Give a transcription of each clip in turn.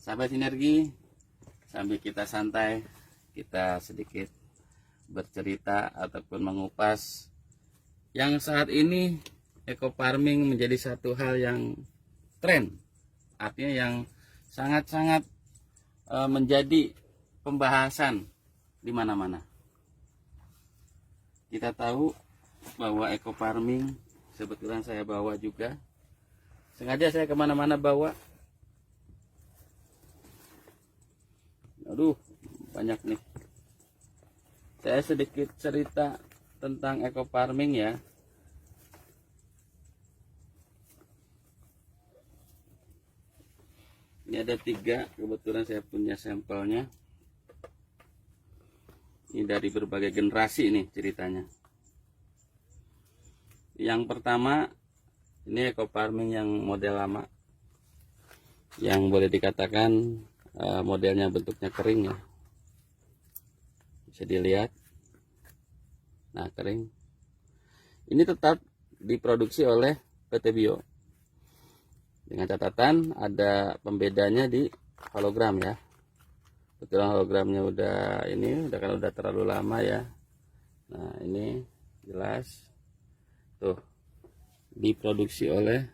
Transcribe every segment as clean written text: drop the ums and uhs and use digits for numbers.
Sahabat Sinergi, sambil kita santai, kita sedikit bercerita ataupun mengupas yang saat ini eco farming menjadi satu hal yang tren, artinya yang sangat-sangat menjadi pembahasan di mana-mana. Kita tahu bahwa eco farming, kebetulan saya bawa juga, sengaja saya kemana-mana bawa. Aduh, banyak nih. Saya sedikit cerita tentang eco farming ya. Ini ada 3, kebetulan saya punya sampelnya. Ini dari berbagai generasi nih ceritanya. Yang pertama, ini eco farming yang model lama, yang boleh dikatakan modelnya bentuknya kering ya, bisa dilihat. Nah, kering ini tetap diproduksi oleh PT Bio dengan catatan ada pembedanya di hologram ya. Betul, hologramnya udah udah terlalu lama ya. Nah, ini jelas tuh diproduksi oleh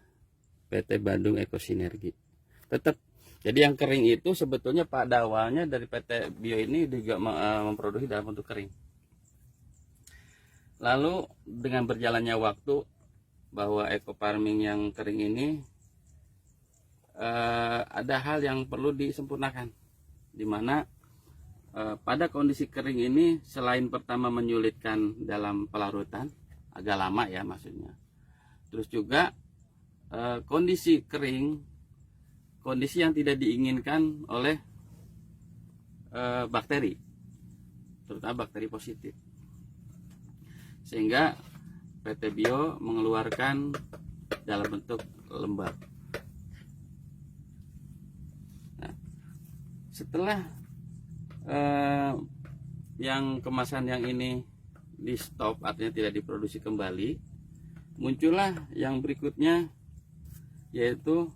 PT Bandung Eco Sinergi. Tetap. Jadi yang kering itu sebetulnya pada awalnya dari PT Bio ini juga memproduksi dalam bentuk kering. Lalu dengan berjalannya waktu, bahwa eco farming yang kering ini ada hal yang perlu disempurnakan, dimana pada kondisi kering ini selain pertama menyulitkan dalam pelarutan, agak lama ya maksudnya, terus juga kondisi kering, kondisi yang tidak diinginkan oleh bakteri, terutama bakteri positif, sehingga PT Bio mengeluarkan dalam bentuk lembab. Nah, setelah yang kemasan yang ini di stop, artinya tidak diproduksi kembali, muncullah yang berikutnya, yaitu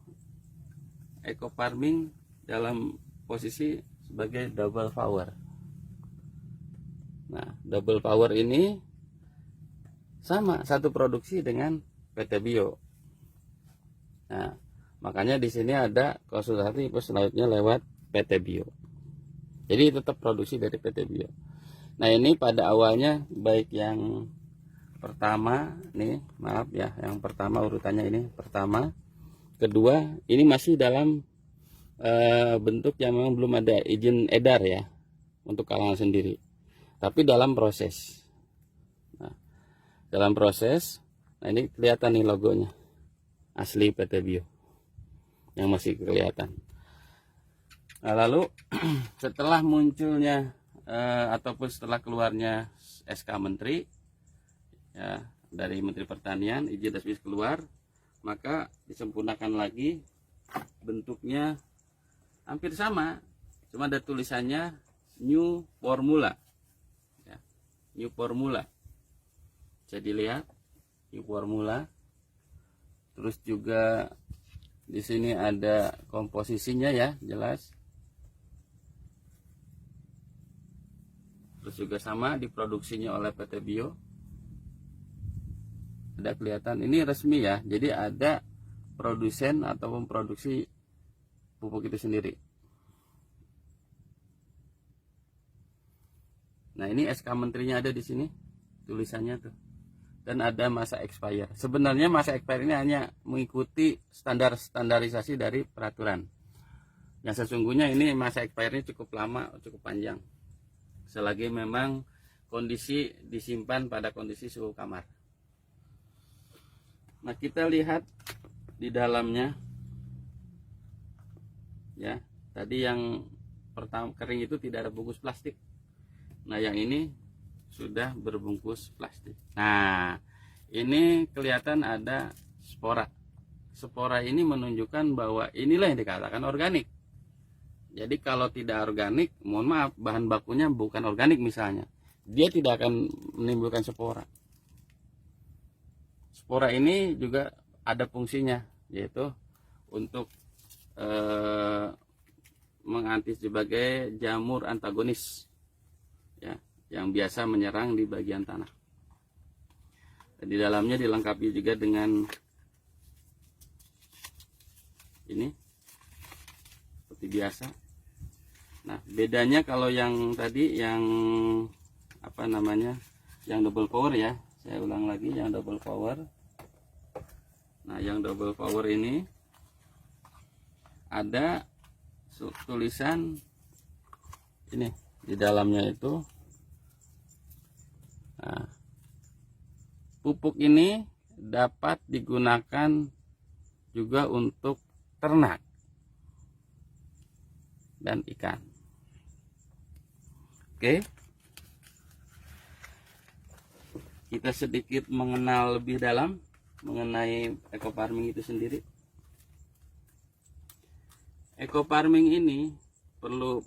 eco farming dalam posisi sebagai double power. Nah, double power ini sama satu produksi dengan PT Bio. Nah, makanya di sini ada konsultasi selanjutnya lewat PT Bio. Jadi tetap produksi dari PT Bio. Nah, ini pada awalnya baik yang pertama nih, maaf ya, yang pertama urutannya ini pertama, kedua ini masih dalam bentuk yang memang belum ada izin edar ya untuk kalangan sendiri, tapi dalam proses. Nah, dalam proses, nah ini kelihatan nih logonya asli PT Bio yang masih kelihatan. Nah, lalu setelah munculnya ataupun setelah keluarnya SK Menteri ya, dari Menteri Pertanian, izin resmi keluar, maka disempurnakan lagi, bentuknya hampir sama, cuma ada tulisannya New Formula ya, New Formula. Jadi lihat New Formula. Terus juga di sini ada komposisinya ya, jelas. Terus juga sama diproduksinya oleh PT Bio. Ada kelihatan ini resmi ya, jadi ada produsen atau memproduksi pupuk itu sendiri. Nah, ini SK Menterinya ada di sini tulisannya tuh, dan ada masa expire. Sebenarnya masa expire ini hanya mengikuti standarisasi dari peraturan. Yang sesungguhnya ini masa expire-nya cukup lama, cukup panjang, selagi memang kondisi disimpan pada kondisi suhu kamar. Nah, kita lihat di dalamnya ya. Tadi yang pertama kering itu tidak ada bungkus plastik. Nah, yang ini sudah berbungkus plastik. Nah, ini kelihatan ada spora. Spora ini menunjukkan bahwa inilah yang dikatakan organik. Jadi kalau tidak organik, mohon maaf, bahan bakunya bukan organik misalnya, dia tidak akan menimbulkan spora. Spora ini juga ada fungsinya, yaitu untuk sebagai jamur antagonis ya, yang biasa menyerang di bagian tanah. Di dalamnya dilengkapi juga dengan ini seperti biasa. Nah, bedanya kalau yang tadi yang yang double power ya, saya ulang lagi, yang double power. Nah, yang double power ini ada tulisan ini di dalamnya itu. Nah, pupuk ini dapat digunakan juga untuk ternak dan ikan. Oke, kita sedikit mengenal lebih dalam mengenai ekofarming itu sendiri. Ekofarming ini perlu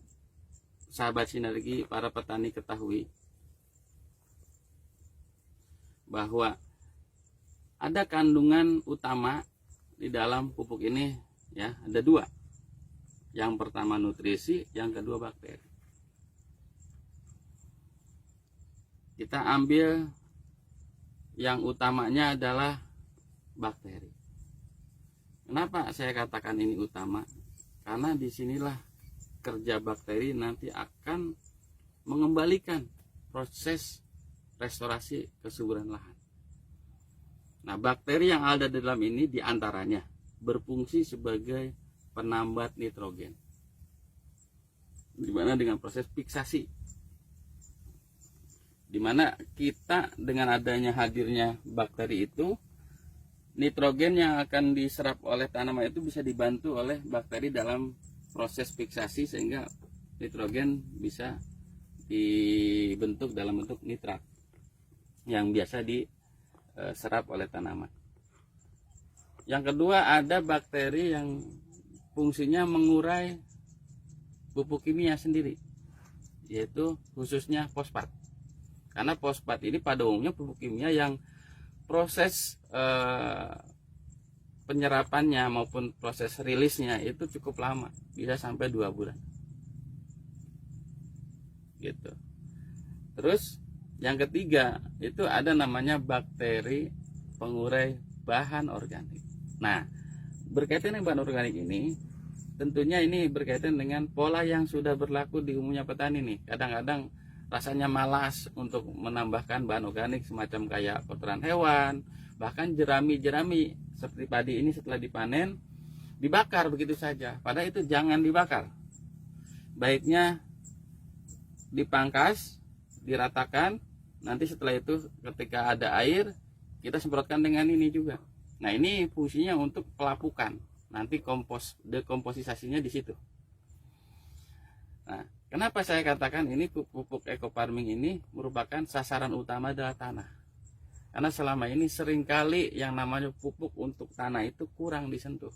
sahabat sinergi para petani ketahui bahwa ada kandungan utama di dalam pupuk ini ya, ada dua. Yang pertama nutrisi, yang kedua bakteri. Kita ambil yang utamanya adalah bakteri. Kenapa saya katakan ini utama? Karena disinilah kerja bakteri nanti akan mengembalikan proses restorasi kesuburan lahan. Nah, bakteri yang ada di dalam ini diantaranya berfungsi sebagai penambat nitrogen, dimana dengan proses fiksasi, dimana kita dengan adanya hadirnya bakteri itu, nitrogen yang akan diserap oleh tanaman itu bisa dibantu oleh bakteri dalam proses fiksasi, sehingga nitrogen bisa dibentuk dalam bentuk nitrat yang biasa diserap oleh tanaman. Yang kedua, ada bakteri yang fungsinya mengurai pupuk kimia sendiri, yaitu khususnya fosfat. Karena fosfat ini pada umumnya pupuk kimia yang proses penyerapannya maupun proses rilisnya itu cukup lama, bisa sampai 2 bulan gitu. Terus yang ketiga itu ada namanya bakteri pengurai bahan organik. Nah, berkaitan dengan bahan organik ini, tentunya ini berkaitan dengan pola yang sudah berlaku di umumnya petani nih. Kadang-kadang rasanya malas untuk menambahkan bahan organik semacam kayak kotoran hewan, bahkan jerami-jerami seperti padi ini setelah dipanen dibakar begitu saja. Padahal itu jangan dibakar. Baiknya dipangkas, diratakan, nanti setelah itu ketika ada air kita semprotkan dengan ini juga. Nah, ini fungsinya untuk pelapukan. Nanti dekomposisasinya di situ. Nah, kenapa saya katakan ini pupuk ekofarming ini merupakan sasaran utama adalah tanah? Karena selama ini seringkali yang namanya pupuk untuk tanah itu kurang disentuh.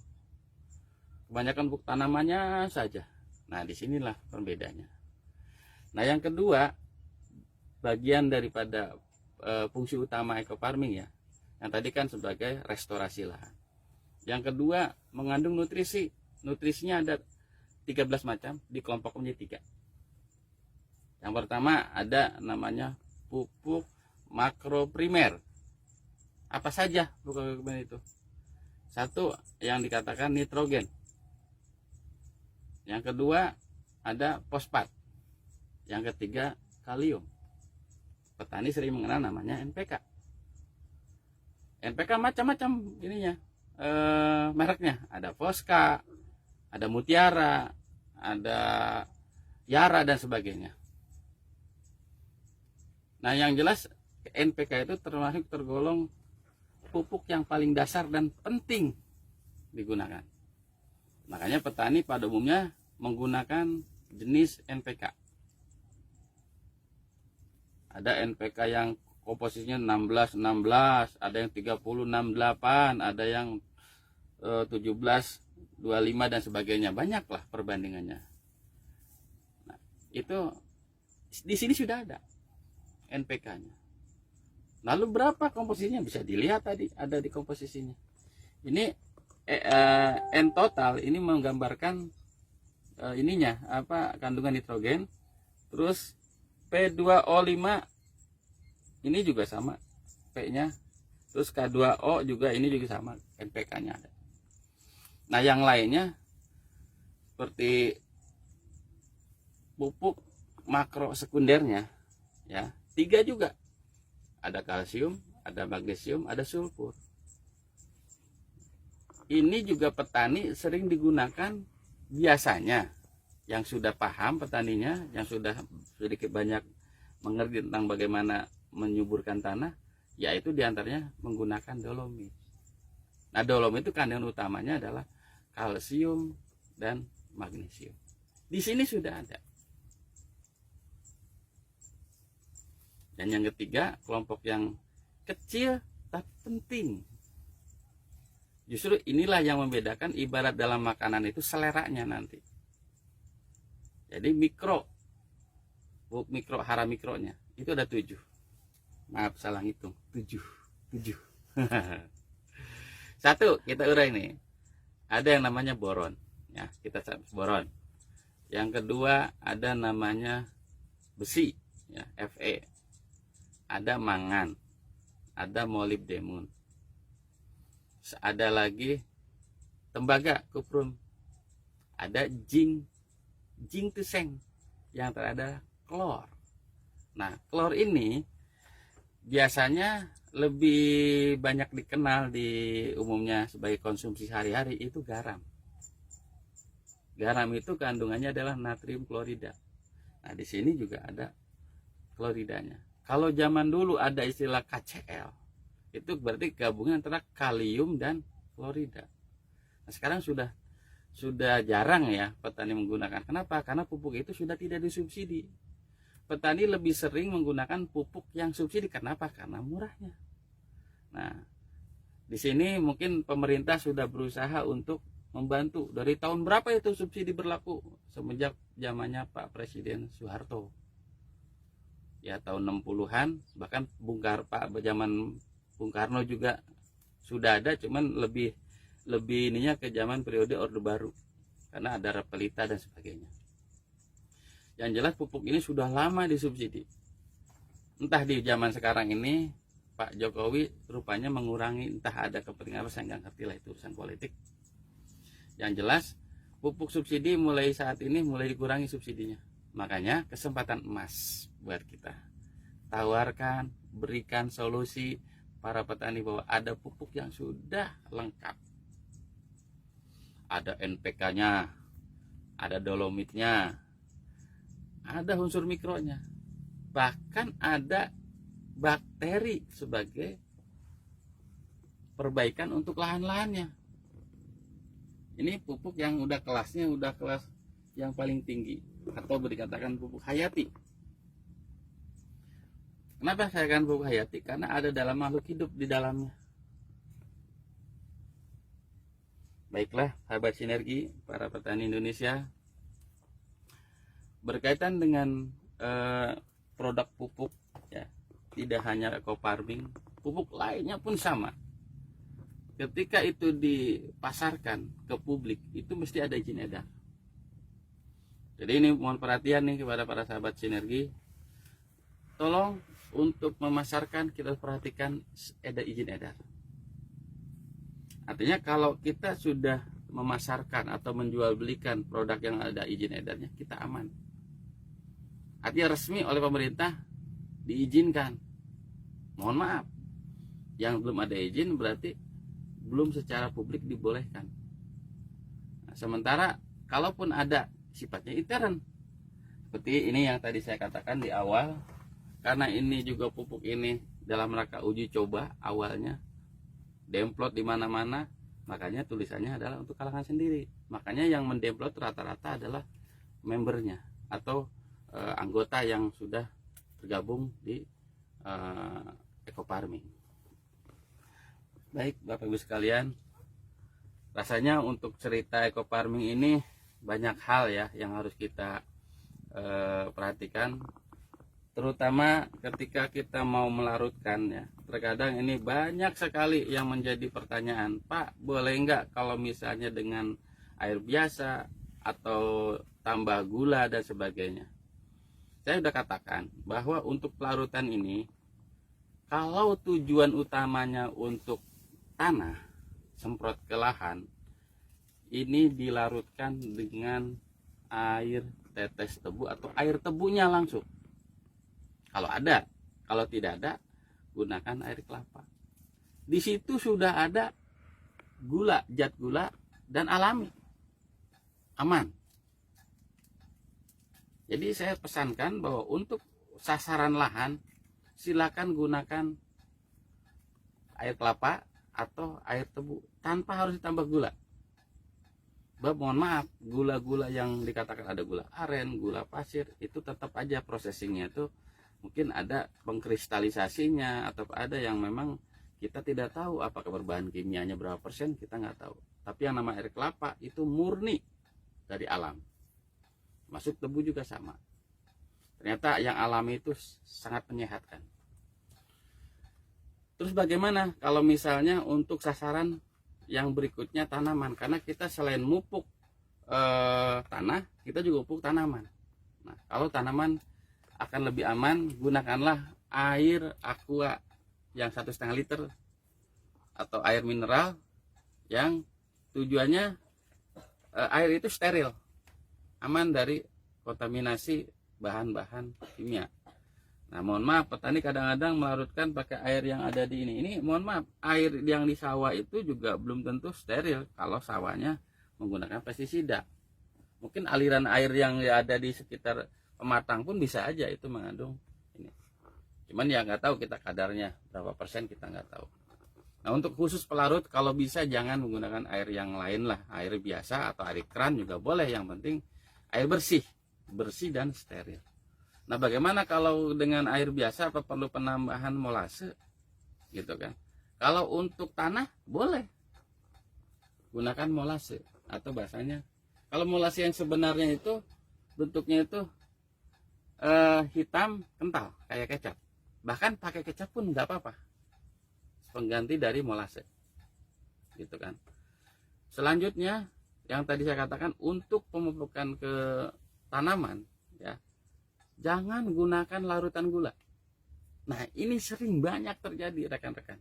Kebanyakan pupuk tanamannya saja. Nah, disinilah perbedaannya. Nah, yang kedua, bagian daripada fungsi utama ekofarming ya, yang tadi kan sebagai restorasi lahan. Yang kedua, mengandung nutrisi. Nutrisinya ada 13 macam, dikelompok menjadi 3. Yang pertama ada namanya pupuk makroprimer. Apa saja pupuk makroprimer itu? Satu yang dikatakan nitrogen. Yang kedua ada fosfat. Yang ketiga kalium. Petani sering mengenal namanya NPK. NPK macam-macam ininya, mereknya. Ada Fosca, ada Mutiara, ada Yara dan sebagainya. Nah, yang jelas NPK itu termasuk tergolong pupuk yang paling dasar dan penting digunakan. Makanya petani pada umumnya menggunakan jenis NPK. Ada NPK yang komposisinya 16-16, ada yang 30-68, ada yang 17-25 dan sebagainya. Banyaklah perbandingannya. Nah, itu di sini sudah ada NPK-nya. Lalu berapa komposisinya? Bisa dilihat tadi ada di komposisinya. Ini N total ini menggambarkan ininya apa, kandungan nitrogen. Terus P2O5 ini juga sama P-nya. Terus K2O juga ini juga sama NPK-nya ada. Nah, yang lainnya seperti pupuk makro sekundernya ya, 3 juga. Ada kalsium, ada magnesium, ada sulfur. Ini juga petani sering digunakan biasanya, yang sudah paham petaninya, yang sudah sedikit banyak mengerti tentang bagaimana menyuburkan tanah, yaitu diantaranya menggunakan dolomit. Nah, dolomit itu kandungan utamanya adalah kalsium dan magnesium. Di sini sudah ada. Dan yang ketiga, kelompok yang kecil tapi penting. Justru inilah yang membedakan, ibarat dalam makanan itu seleranya nanti. Jadi hara mikronya itu ada 7. Maaf salah hitung, 7. Satu, kita urai nih. Ada yang namanya boron. Ya, kita boron. Yang kedua ada namanya besi, ya, Fe. Ada mangan, ada molibdenum. Ada lagi tembaga, kuprum. Ada zinc itu seng. Yang terakhir klor. Nah, klor ini biasanya lebih banyak dikenal di umumnya sebagai konsumsi sehari-hari itu garam. Garam itu kandungannya adalah natrium klorida. Nah, di sini juga ada kloridanya. Kalau zaman dulu ada istilah KCl, itu berarti gabungan antara kalium dan klorida. Nah, sekarang sudah jarang ya petani menggunakan. Kenapa? Karena pupuk itu sudah tidak disubsidi. Petani lebih sering menggunakan pupuk yang subsidi. Kenapa? Karena murahnya. Nah, di sini mungkin pemerintah sudah berusaha untuk membantu. Dari tahun berapa itu subsidi berlaku? Semenjak zamannya Pak Presiden Soeharto. Ya, tahun 60-an, bahkan zaman Bung Karno juga sudah ada, cuman lebih ininya ke zaman periode Orde Baru, karena ada Repelita dan sebagainya. Yang jelas pupuk ini sudah lama disubsidi. Entah di zaman sekarang ini Pak Jokowi rupanya mengurangi, entah ada kepentingan apa, saya nggak ngerti lah, itu urusan politik. Yang jelas pupuk subsidi mulai saat ini mulai dikurangi subsidinya. Makanya kesempatan emas buat kita. Tawarkan, berikan solusi para petani bahwa ada pupuk yang sudah lengkap. Ada NPK-nya, ada dolomitnya, ada unsur mikronya, bahkan ada bakteri sebagai perbaikan untuk lahan-lahannya. Ini pupuk yang udah kelas yang paling tinggi, atau dikatakan pupuk hayati. Kenapa saya katakan pupuk hayati? Karena ada dalam makhluk hidup di dalamnya. Baiklah, sahabat sinergi, para petani Indonesia, berkaitan dengan produk pupuk, ya, tidak hanya eco farming, pupuk lainnya pun sama. Ketika itu dipasarkan ke publik, itu mesti ada izin edar. Jadi ini mohon perhatian nih kepada para sahabat sinergi, tolong untuk memasarkan kita perhatikan ada izin edar. Artinya kalau kita sudah memasarkan atau menjual belikan produk yang ada izin edarnya, kita aman. Artinya resmi oleh pemerintah diizinkan. Mohon maaf, yang belum ada izin berarti belum secara publik dibolehkan. Nah, sementara kalaupun ada, sifatnya intern. Seperti ini yang tadi saya katakan di awal, karena ini juga pupuk ini dalam rangka uji coba awalnya, demplot di mana-mana, makanya tulisannya adalah untuk kalangan sendiri. Makanya yang mendemplot rata-rata adalah membernya atau anggota yang sudah tergabung di eco farming. Baik Bapak Ibu sekalian, rasanya untuk cerita eco farming ini banyak hal ya yang harus kita perhatikan, terutama ketika kita mau melarutkan ya. Terkadang ini banyak sekali yang menjadi pertanyaan, Pak boleh nggak kalau misalnya dengan air biasa atau tambah gula dan sebagainya. Saya sudah katakan bahwa untuk pelarutan ini, kalau tujuan utamanya untuk tanah, semprot ke lahan, ini dilarutkan dengan air tetes tebu atau air tebunya langsung. Kalau ada, kalau tidak ada, gunakan air kelapa. Di situ sudah ada gula, zat gula dan alami, aman. Jadi saya pesankan bahwa untuk sasaran lahan silakan gunakan air kelapa atau air tebu tanpa harus ditambah gula. Mohon maaf, gula-gula yang dikatakan ada gula aren, gula pasir, itu tetap aja prosesingnya itu mungkin ada pengkristalisasinya atau ada yang memang kita tidak tahu apakah berbahan kimianya berapa persen, kita nggak tahu. Tapi yang nama air kelapa itu murni dari alam. Masuk tebu juga sama. Ternyata yang alami itu sangat menyehatkan. Terus bagaimana kalau misalnya untuk sasaran yang berikutnya tanaman? Karena kita selain mupuk tanah, kita juga pupuk tanaman. Nah, kalau tanaman akan lebih aman, gunakanlah air aqua yang 1,5 liter atau air mineral yang tujuannya air itu steril, aman dari kontaminasi bahan-bahan kimia. Nah, mohon maaf, petani kadang-kadang melarutkan pakai air yang ada di ini. Ini mohon maaf, air yang di sawah itu juga belum tentu steril kalau sawahnya menggunakan pestisida. Mungkin aliran air yang ada di sekitar pematang pun bisa aja itu mengandung ini. Cuman ya nggak tahu kita kadarnya berapa persen, kita nggak tahu. Nah, untuk khusus pelarut kalau bisa jangan menggunakan air yang lain lah, air biasa atau air keran juga boleh, yang penting air bersih dan steril. Nah, bagaimana kalau dengan air biasa, apa perlu penambahan molase gitu kan? Kalau untuk tanah boleh gunakan molase, atau bahasanya kalau molase yang sebenarnya itu bentuknya itu hitam kental kayak kecap, bahkan pakai kecap pun nggak apa-apa, pengganti dari molase gitu kan. Selanjutnya yang tadi saya katakan untuk pemupukan ke tanaman ya, jangan gunakan larutan gula. Nah, ini sering banyak terjadi rekan-rekan,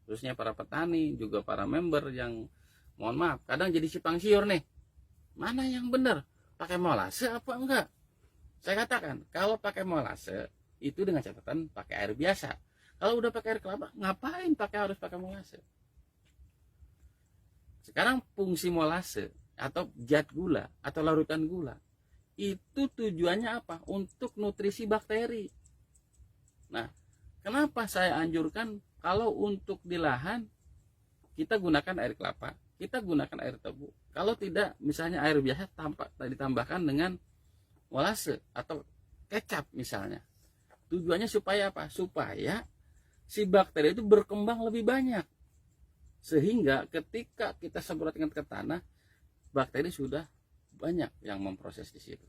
khususnya para petani juga para member yang mohon maaf kadang jadi simpang siur nih, mana yang benar, pakai molase apa enggak. Saya katakan kalau pakai molase itu dengan catatan pakai air biasa. Kalau udah pakai air kelapa, ngapain harus pakai molase? Sekarang fungsi molase atau zat gula atau larutan gula itu tujuannya apa? Untuk nutrisi bakteri. Nah, kenapa saya anjurkan kalau untuk di lahan kita gunakan air kelapa, kita gunakan air tebu. Kalau tidak, misalnya air biasa ditambahkan dengan molase atau kecap misalnya. Tujuannya supaya apa? Supaya si bakteri itu berkembang lebih banyak, sehingga ketika kita semprotkan ke tanah, bakteri sudah banyak yang memproses di situ.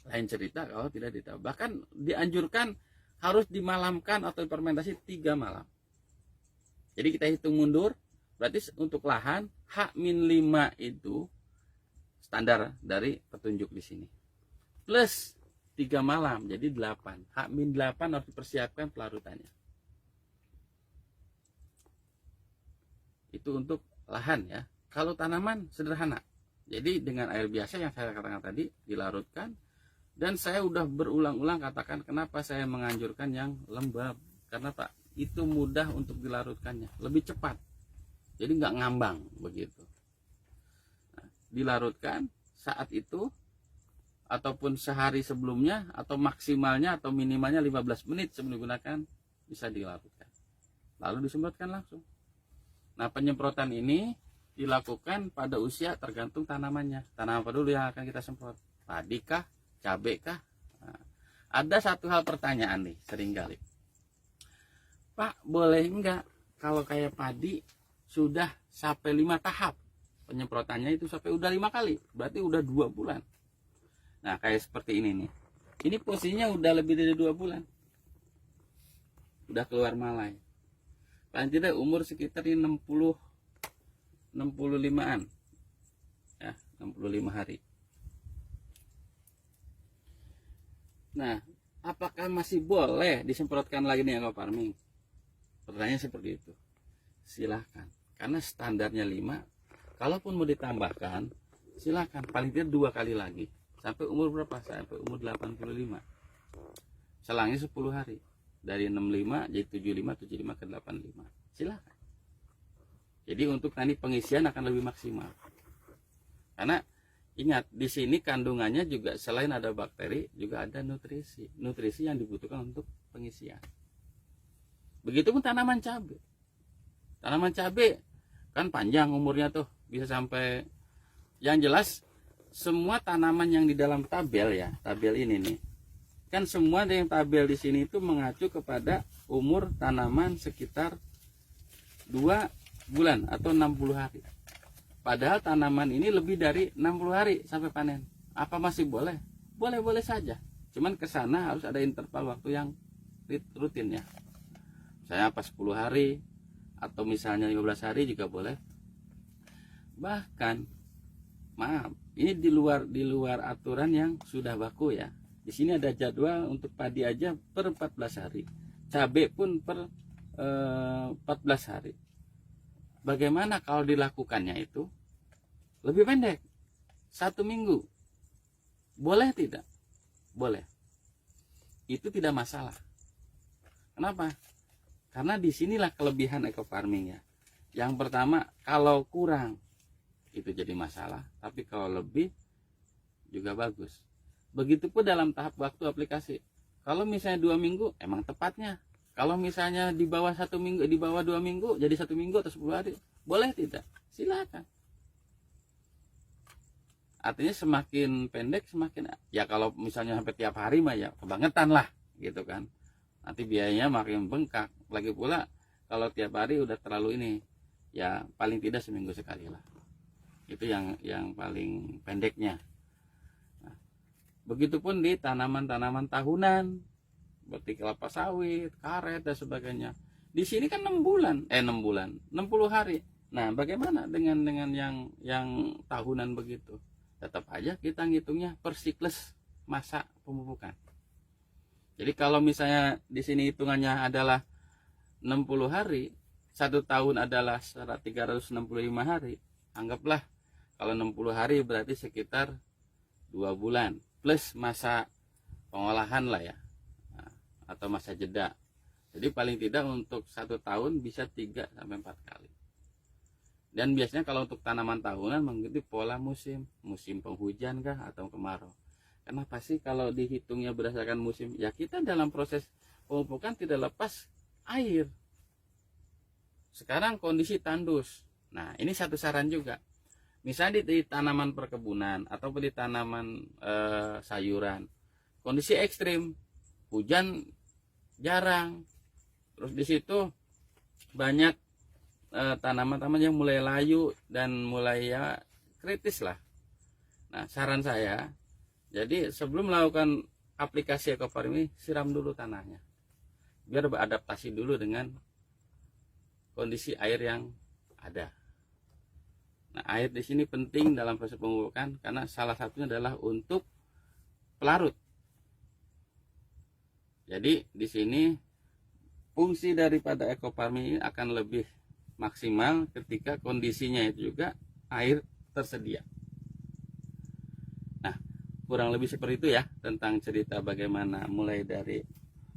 Lain cerita kalau tidak ditambah. Bahkan dianjurkan harus dimalamkan atau fermentasi 3 malam. Jadi kita hitung mundur, berarti untuk lahan H-5 itu standar dari petunjuk di sini. Plus 3 malam, jadi 8. H-8 harus dipersiapkan pelarutannya. Itu untuk lahan ya. Kalau tanaman sederhana. Jadi dengan air biasa yang saya katakan tadi dilarutkan, dan saya udah berulang-ulang katakan kenapa saya menganjurkan yang lembab. Karena Pak, itu mudah untuk dilarutkannya, lebih cepat. Jadi nggak ngambang begitu. Nah, dilarutkan saat itu ataupun sehari sebelumnya atau maksimalnya atau minimalnya 15 menit sebelum digunakan bisa dilarutkan. Lalu disemprotkan langsung. Nah, penyemprotan ini dilakukan pada usia tergantung tanamannya. Tanaman apa dulu yang akan kita semprot? Padi kah? Cabai kah? Nah, ada satu hal pertanyaan nih seringkali. Pak, boleh enggak kalau kayak padi sudah sampai 5 tahap penyemprotannya itu sampai udah 5 kali, berarti udah 2 bulan. Nah, kayak seperti ini nih. Ini posisinya udah lebih dari 2 bulan. Udah keluar malai. Paling tidak umur sekitar 65-an. Ya, 65 hari. Nah, apakah masih boleh disemprotkan lagi nih ekofarming? Pertanyaan seperti itu. Silahkan, karena standarnya 5. Kalaupun mau ditambahkan, silahkan paling tidak 2 kali lagi. Sampai umur berapa? Sampai umur 85. Selangnya 10 hari. Dari 65 jadi 75, 75 ke 85. Silahkan. Jadi untuk nanti pengisian akan lebih maksimal. Karena ingat, di sini kandungannya juga selain ada bakteri, juga ada nutrisi. Nutrisi yang dibutuhkan untuk pengisian. Begitupun tanaman cabai. Tanaman cabai kan panjang umurnya tuh, bisa sampai, yang jelas semua tanaman yang di dalam tabel ya, tabel ini nih. Kan semua yang tabel di sini itu mengacu kepada umur tanaman sekitar 2 bulan atau 60 hari. Padahal tanaman ini lebih dari 60 hari sampai panen. Apa masih boleh? Boleh-boleh saja. Cuman ke sana harus ada interval waktu yang rutin ya. Misalnya pas 10 hari atau misalnya 15 hari juga boleh. Bahkan maaf, ini di luar aturan yang sudah baku ya. Di sini ada jadwal untuk padi aja per 14 hari. Cabai pun per 14 hari. Bagaimana kalau dilakukannya itu lebih pendek, 1 minggu? Boleh tidak? Boleh. Itu tidak masalah. Kenapa? Karena disinilah kelebihan ekofarming ya. Yang pertama, kalau kurang itu jadi masalah, tapi kalau lebih juga bagus. Begitupun dalam tahap waktu aplikasi. Kalau misalnya 2 minggu, emang tepatnya. Kalau misalnya di bawah 1 minggu, di bawah 2 minggu, jadi 1 minggu atau 10 hari, boleh tidak? Silakan. Artinya semakin pendek semakin, ya kalau misalnya sampai tiap hari mah ya kebangetan lah gitu kan. Nanti biayanya makin bengkak. Lagi pula kalau tiap hari udah terlalu ini, ya paling tidak seminggu sekali lah. Itu yang paling pendeknya. Nah, begitupun di tanaman-tanaman tahunan seperti kelapa sawit, karet dan sebagainya. Di sini kan 6 bulan, 60 hari. Nah, bagaimana dengan yang tahunan begitu? Tetap aja kita ngitungnya per siklus masa pemupukan. Jadi kalau misalnya di sini hitungannya adalah 60 hari, 1 tahun adalah 365 hari. Anggaplah kalau 60 hari berarti sekitar 2 bulan plus masa pengolahan lah ya, atau masa jeda. Jadi paling tidak untuk 1 tahun bisa 3-4 kali. Dan biasanya kalau untuk tanaman tahunan mengikuti pola musim penghujan kah atau kemarau. Kenapa sih kalau dihitungnya berdasarkan musim? Ya kita dalam proses pemupukan tidak lepas air. Sekarang kondisi tandus. Nah, ini satu saran juga. Misalnya di tanaman perkebunan ataupun di tanaman sayuran, kondisi ekstrim, hujan jarang, terus di situ banyak tanaman-tanaman yang mulai layu dan mulai ya kritis lah. Nah, saran saya, jadi sebelum melakukan aplikasi ekofarming, siram dulu tanahnya biar beradaptasi dulu dengan kondisi air yang ada. Nah, air di sini penting dalam proses pemupukan karena salah satunya adalah untuk pelarut. Jadi di sini fungsi daripada ekofarming ini akan lebih maksimal ketika kondisinya itu juga air tersedia. Nah, kurang lebih seperti itu ya tentang cerita bagaimana mulai dari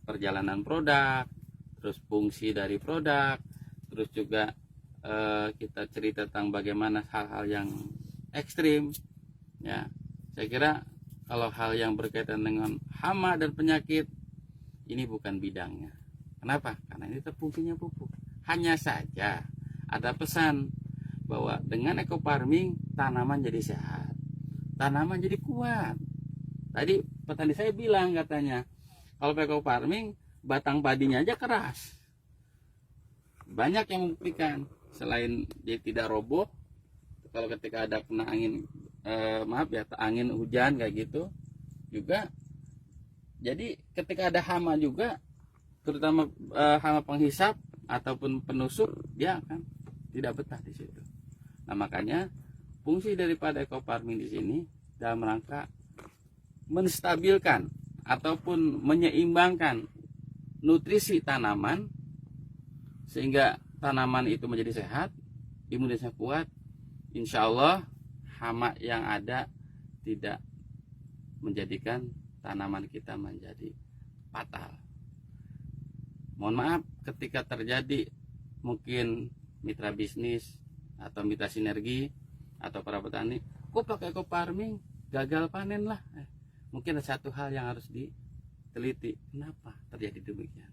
perjalanan produk, terus fungsi dari produk, terus juga kita cerita tentang bagaimana hal-hal yang ekstrim ya. Saya kira kalau hal yang berkaitan dengan hama dan penyakit ini bukan bidangnya. Kenapa? Karena ini fungsinya pupuk. Hanya saja ada pesan bahwa dengan ekofarming tanaman jadi sehat, tanaman jadi kuat. Tadi petani saya bilang katanya kalau ekofarming batang padinya aja keras. Banyak yang membuktikan selain dia tidak roboh, kalau ketika ada kena angin angin hujan kayak gitu juga. Jadi ketika ada hama juga, terutama hama penghisap ataupun penusuk, dia akan tidak betah di situ. Nah, makanya fungsi daripada eco farming di sini dalam rangka menstabilkan ataupun menyeimbangkan nutrisi tanaman sehingga tanaman itu menjadi sehat, imunitasnya kuat. Insya Allah hama yang ada tidak menjadikan tanaman kita menjadi fatal. Mohon maaf ketika terjadi mungkin mitra bisnis atau mitra sinergi atau para petani kok pakai eco farming gagal panen lah. Mungkin ada satu hal yang harus diteliti, kenapa terjadi demikian.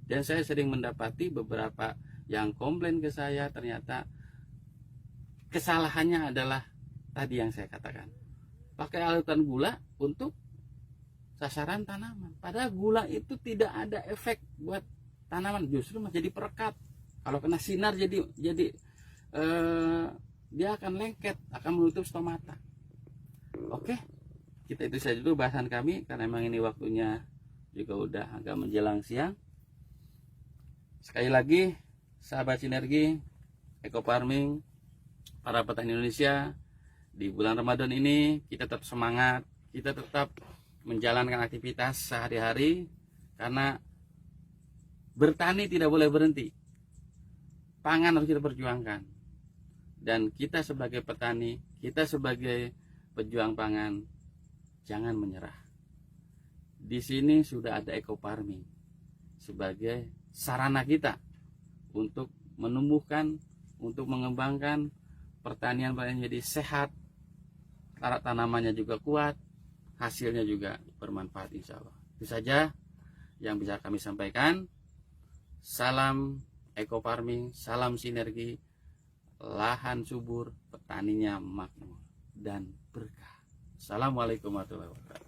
Dan saya sering mendapati beberapa yang komplain ke saya, ternyata kesalahannya adalah tadi yang saya katakan, pakai larutan gula untuk sasaran tanaman, padahal gula itu tidak ada efek buat tanaman, justru menjadi perekat. Kalau kena sinar jadi dia akan lengket, akan menutup stomata. Oke, kita itu saja dulu bahasan kami, karena memang ini waktunya juga udah agak menjelang siang. Sekali lagi, sahabat sinergi, eco farming, para petani Indonesia, di bulan Ramadan ini kita tetap semangat, kita tetap menjalankan aktivitas sehari-hari, karena bertani tidak boleh berhenti. Pangan harus kita perjuangkan. Dan kita sebagai petani, kita sebagai pejuang pangan, jangan menyerah. Di sini sudah ada eco farming sebagai sarana kita untuk menumbuhkan, untuk mengembangkan pertanian jadi sehat, tanamannya juga kuat, hasilnya juga bermanfaat insya Allah. Itu saja yang bisa kami sampaikan. Salam eco farming, salam sinergi, lahan subur, petaninya makmur dan berkah. Assalamualaikum warahmatullahi wabarakatuh.